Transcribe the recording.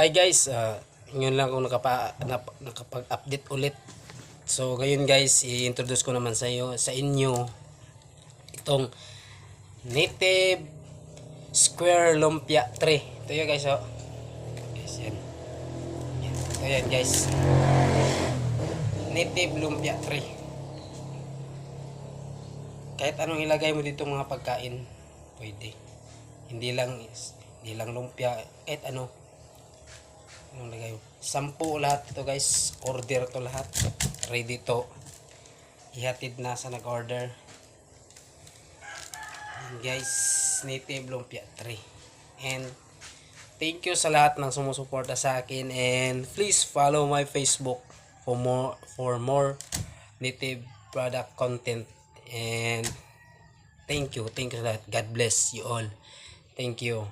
Hi guys, ngayon lang ako nakapag-update ulit. So ngayon guys, i-introduce ko naman sa inyo itong native square lumpia tree. Ito yun guys, oh. Guys, yan. Ito yan guys. Native lumpia tree. Kahit anong ilagay mo dito mga pagkain, pwede. Hindi lang lumpia, kahit ano. Anong lagay? 10 lahat ito guys. Order to lahat. Ready to ihatid na sa nag-order. Guys, native lumpia tree. And thank you sa lahat ng sumusuporta sa akin, and please follow my Facebook for more native product content. And thank you sa lahat. God bless you all. Thank you.